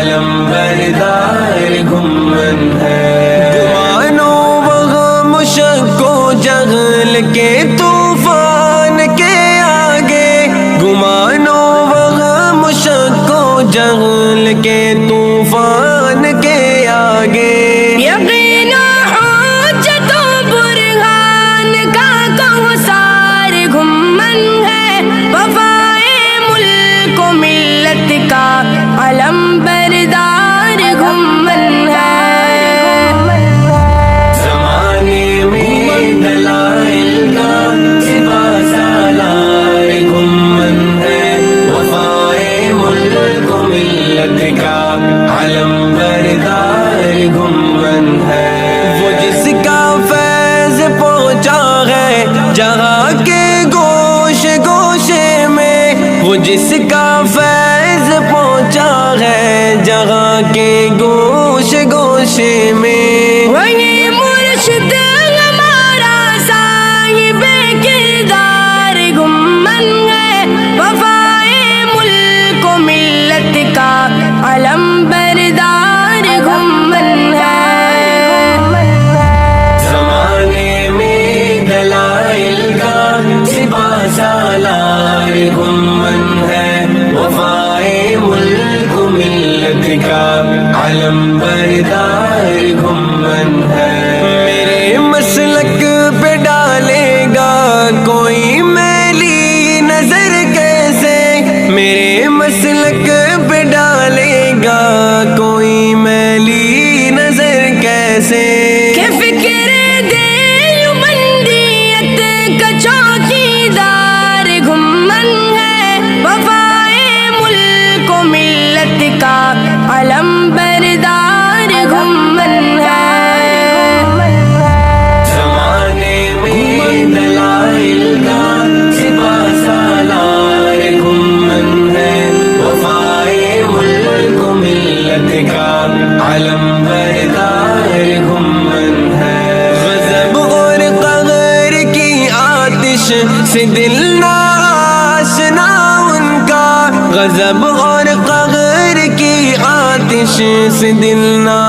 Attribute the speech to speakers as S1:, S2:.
S1: علم بردار گھمن ہے۔ گمانوں وغم شک و جہل کے طوفان کے آگے، گمانوں وغم شک و جہل کے طوفان کے آگے،
S2: یقین و حجت و برہان کا کوثر گھمن ہے، وفائے ملک و ملت کا علم بردار گھمن ہے۔
S1: زمانے میں دلائل کا سپا سالار گھمن ہے، وفائے ملک و ملت کا علم بردار گھمن ہے۔ وہ جس کا فیض پہنچا ہے جہاں کے گوشے گوشے میں، وہ جس کا فیض پہنچا ہے جہاں کے گوشے گوشے میں،
S2: وہی مرشد ہمارا صاحب کردار گھمن ہے، وفائے ملک و ملت کا علم بردار گھمن ہے۔
S1: زمانے میں دلائل کا سپا سالار گھمن ہے، وفائے ملک و ملت کا علم بردار گھمن ہے۔ میرے مسلک پہ ڈالے گا کوئی میلی نظر کیسے، میرے مسلک پہ ڈالے گا کوئی میلی نظر کیسے،
S2: کہ فکر دیوبندیت کا چوکیدار گھمن ہے، وفائے ملک و ملت کا علم بردار گھمن ہے۔
S1: زمانے میں دلائل کا سپا سالار گھمن ہے، وفائے ملک و ملت کا علم بردار گھمن ہے۔ غضب اور قہر کی آتش سے دل نہ آشنا ان کا، غضب اور قہر کی آتش سے دل نہ